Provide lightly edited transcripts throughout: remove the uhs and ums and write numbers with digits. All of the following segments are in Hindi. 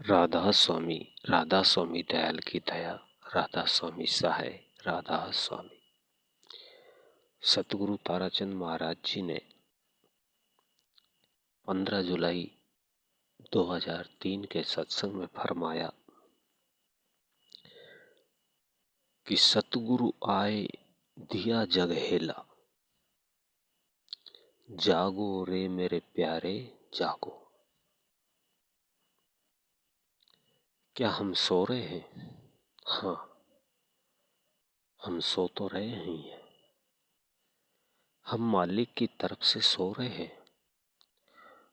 राधा स्वामी, राधा स्वामी दयाल की दया, राधा स्वामी सहाय, राधा स्वामी। सतगुरु ताराचंद महाराज जी ने 15 जुलाई 2003 के सत्संग में फरमाया कि सतगुरु आए दिया जग हेला, जागो रे मेरे प्यारे जागो। क्या हम सो रहे हैं? हाँ, हम सो तो रहे ही हैं। हम मालिक की तरफ से सो रहे हैं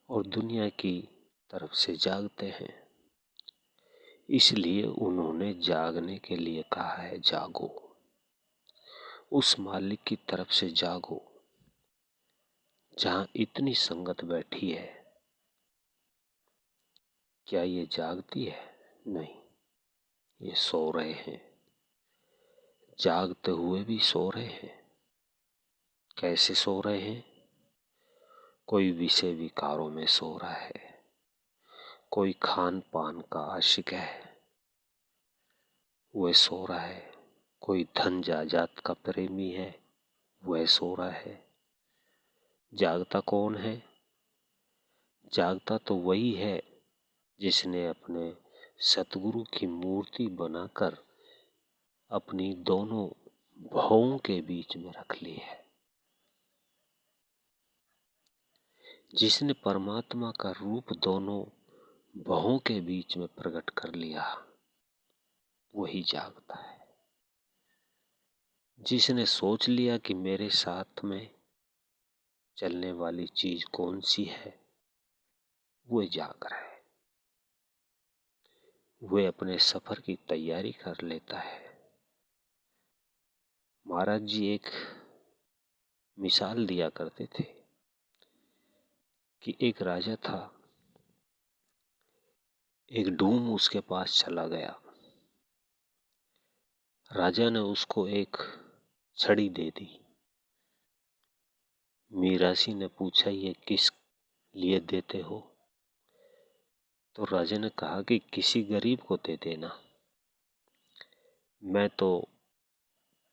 और दुनिया की तरफ से जागते हैं। इसलिए उन्होंने जागने के लिए कहा है, जागो। उस मालिक की तरफ से जागो जहां इतनी संगत बैठी है। क्या ये जागती है? नहीं, ये सो रहे हैं। जागते हुए भी सो रहे हैं। कैसे सो रहे हैं? कोई विषय विकारों में सो रहा है, कोई खान पान का आशिक है, वह सो रहा है। कोई धन जायदाद का प्रेमी है, वह सो रहा है। जागता कौन है? जागता तो वही है जिसने अपने सतगुरु की मूर्ति बनाकर अपनी दोनों भवों के बीच में रख ली है। जिसने परमात्मा का रूप दोनों भवों के बीच में प्रकट कर लिया, वही जागता है। जिसने सोच लिया कि मेरे साथ में चलने वाली चीज कौन सी है, वह जाग रहा है। वह अपने सफर की तैयारी कर लेता है। महाराज जी एक मिसाल दिया करते थे कि एक राजा था, एक डूम उसके पास चला गया। राजा ने उसको एक छड़ी दे दी। मीरासी ने पूछा, ये किस लिए देते हो? तो राजा ने कहा कि किसी गरीब को दे देना, मैं तो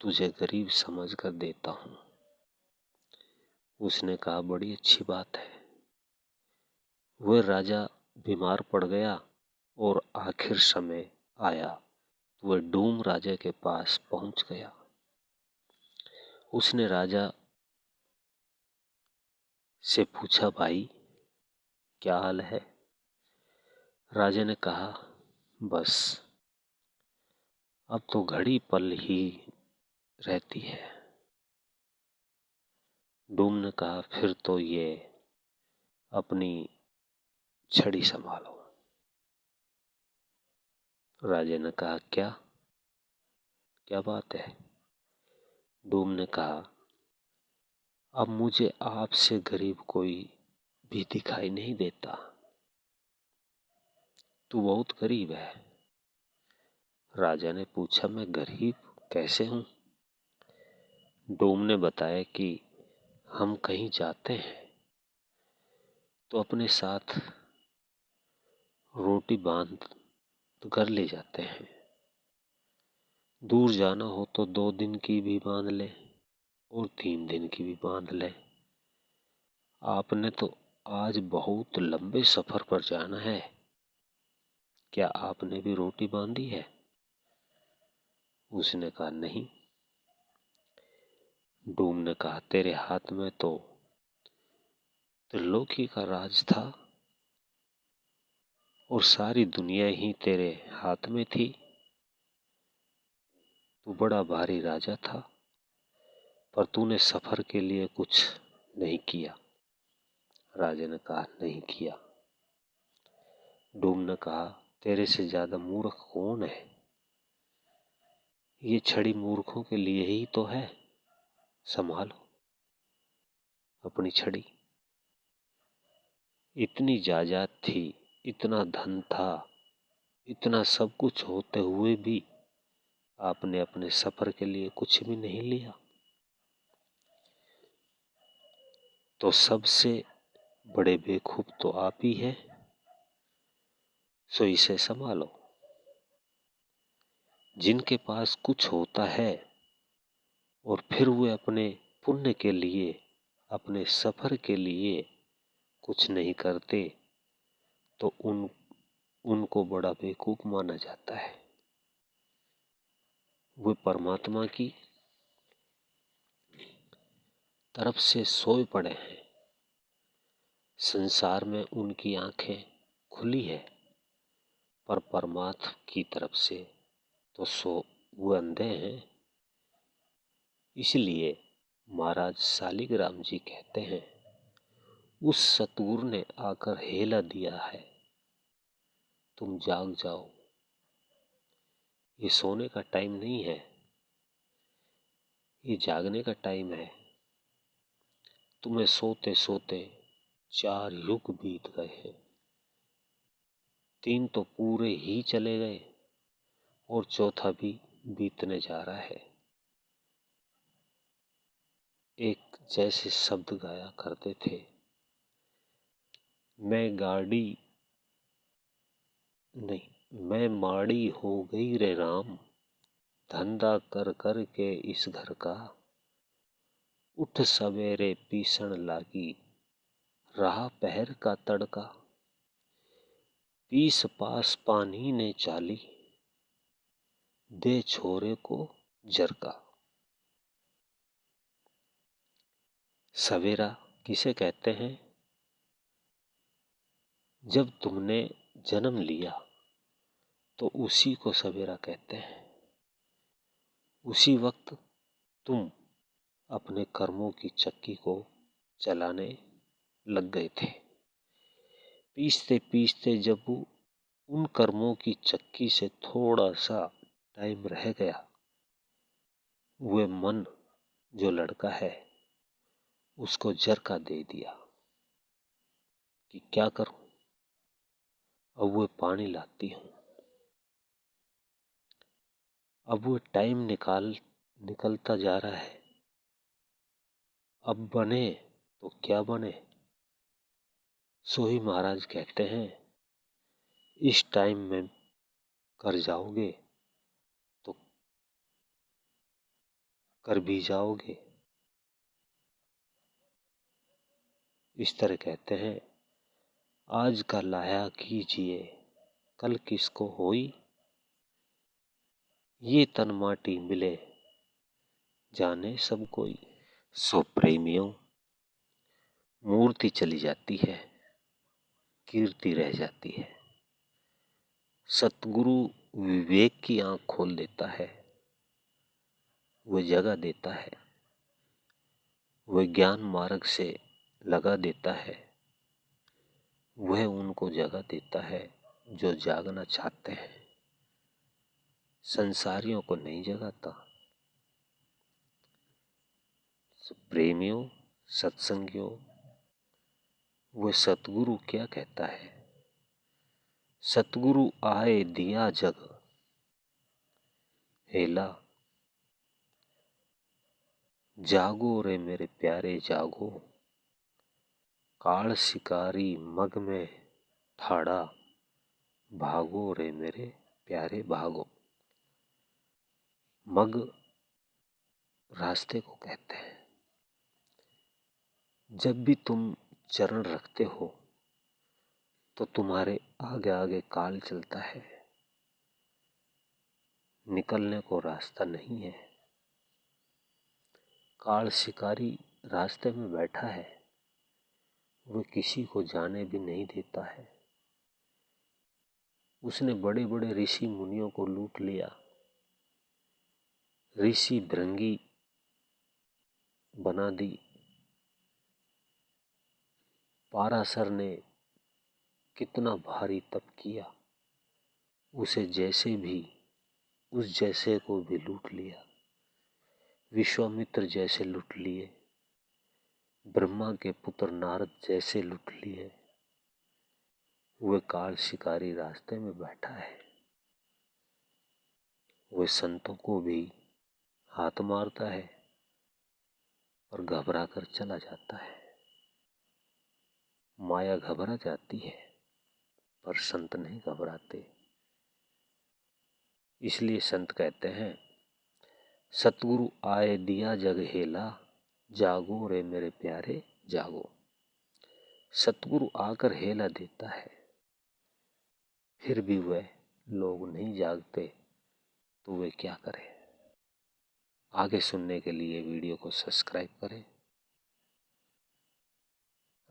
तुझे गरीब समझकर देता हूं। उसने कहा, बड़ी अच्छी बात है। वह राजा बीमार पड़ गया और आखिर समय आया तो वह डूम राजा के पास पहुंच गया। उसने राजा से पूछा, भाई क्या हाल है? राजा ने कहा, बस अब तो घड़ी पल ही रहती है। डूम ने कहा, फिर तो ये अपनी छड़ी संभालो। राजा ने कहा, क्या क्या बात है? डूम ने कहा, अब मुझे आपसे गरीब कोई भी दिखाई नहीं देता। तू बहुत गरीब है। राजा ने पूछा, मैं गरीब कैसे हूं? डूम ने बताया कि हम कहीं जाते हैं तो अपने साथ रोटी बांध तो घर ले जाते हैं। दूर जाना हो तो 2 दिन की भी बांध ले और 3 दिन की भी बांध ले। आपने तो आज बहुत लंबे सफर पर जाना है, क्या आपने भी रोटी बांधी है? उसने कहा, नहीं। डूम ने कहा, तेरे हाथ में तो त्रिलोकी का राज था और सारी दुनिया ही तेरे हाथ में थी। तू बड़ा भारी राजा था, पर तूने सफर के लिए कुछ नहीं किया। राजा ने कहा, नहीं किया। डूम ने कहा, तेरे से ज्यादा मूर्ख कौन है? ये छड़ी मूर्खों के लिए ही तो है। संभालो अपनी छड़ी। इतनी जायदाद थी, इतना धन था, इतना सब कुछ होते हुए भी आपने अपने सफर के लिए कुछ भी नहीं लिया। तो सबसे बड़े बेवकूफ तो आप ही हैं। सो इसे संभालो। जिनके पास कुछ होता है और फिर वे अपने पुण्य के लिए, अपने सफर के लिए कुछ नहीं करते, तो उनको बड़ा बेवकूफ माना जाता है। वे परमात्मा की तरफ से सोए पड़े हैं। संसार में उनकी आंखें खुली है, पर परमात्मा की तरफ से तो वो अंधे हैं। इसलिए महाराज शालिग्राम जी कहते हैं, उस सतगुरु ने आकर हेला दिया है, तुम जाग जाओ। ये सोने का टाइम नहीं है, ये जागने का टाइम है। तुम्हें सोते सोते 4 युग बीत गए हैं, 3 तो पूरे ही चले गए और चौथा भी बीतने जा रहा है। एक जैसे शब्द गाया करते थे, मैं माड़ी हो गई रे राम, धंधा कर कर के इस घर का, उठ सवेरे पीसण लागी, रहा पहर का तड़का, पीस पास पानी ने चाली, दे छोरे को जरका। सवेरा किसे कहते हैं? जब तुमने जन्म लिया तो उसी को सवेरा कहते हैं। उसी वक्त तुम अपने कर्मों की चक्की को चलाने लग गए थे। पीसते पीसते जब उन कर्मों की चक्की से थोड़ा सा टाइम रह गया, वह मन जो लड़का है उसको झरका दे दिया कि क्या करूं, अब वह पानी लाती हूं। अब वो टाइम निकलता जा रहा है। अब बने तो क्या बने? सो ही महाराज कहते हैं, इस टाइम में कर जाओगे तो कर भी जाओगे। इस तरह कहते हैं, आज का लाया कीजिए, कल किसको होई, ये तन माटी मिले जाने सब कोई। सो प्रेमियों, मूर्ति चली जाती है, कीर्ति रह जाती है। सतगुरु विवेक की आंख खोल देता है, वह जगह देता है, वह ज्ञान मार्ग से लगा देता है, वह उनको जगह देता है जो जागना चाहते हैं। संसारियों को नहीं जगाता। प्रेमियों, सत्संगियों, वह सतगुरु क्या कहता है? सतगुरु आए दिया जग हेला, जागो रे मेरे प्यारे जागो, काल शिकारी मग में ठाड़ा, भागो रे मेरे प्यारे भागो। मग रास्ते को कहते हैं। जब भी तुम चरण रखते हो तो तुम्हारे आगे आगे काल चलता है, निकलने को रास्ता नहीं है। काल शिकारी रास्ते में बैठा है, वह किसी को जाने भी नहीं देता है। उसने बड़े बड़े ऋषि मुनियों को लूट लिया, ऋषि भृंगी बना दी। पाराशर ने कितना भारी तप किया, उसे जैसे भी उस जैसे को भी लूट लिया। विश्वामित्र जैसे लूट लिए, ब्रह्मा के पुत्र नारद जैसे लूट लिए। वह काल शिकारी रास्ते में बैठा है, वह संतों को भी हाथ मारता है और घबरा कर चला जाता है। माया घबरा जाती है, पर संत नहीं घबराते। इसलिए संत कहते हैं, सतगुरु आए दिया जग हेला, जागो रे मेरे प्यारे जागो। सतगुरु आकर हेला देता है, फिर भी वह लोग नहीं जागते, तो वे क्या करें। आगे सुनने के लिए वीडियो को सब्सक्राइब करें।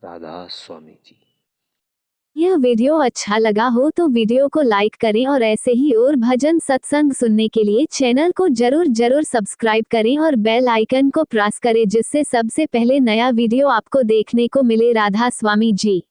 राधा स्वामी जी। यह वीडियो अच्छा लगा हो तो वीडियो को लाइक करें और ऐसे ही और भजन सत्संग सुनने के लिए चैनल को जरूर सब्सक्राइब करें और बेल आइकन को प्रेस करें, जिससे सबसे पहले नया वीडियो आपको देखने को मिले। राधा स्वामी जी।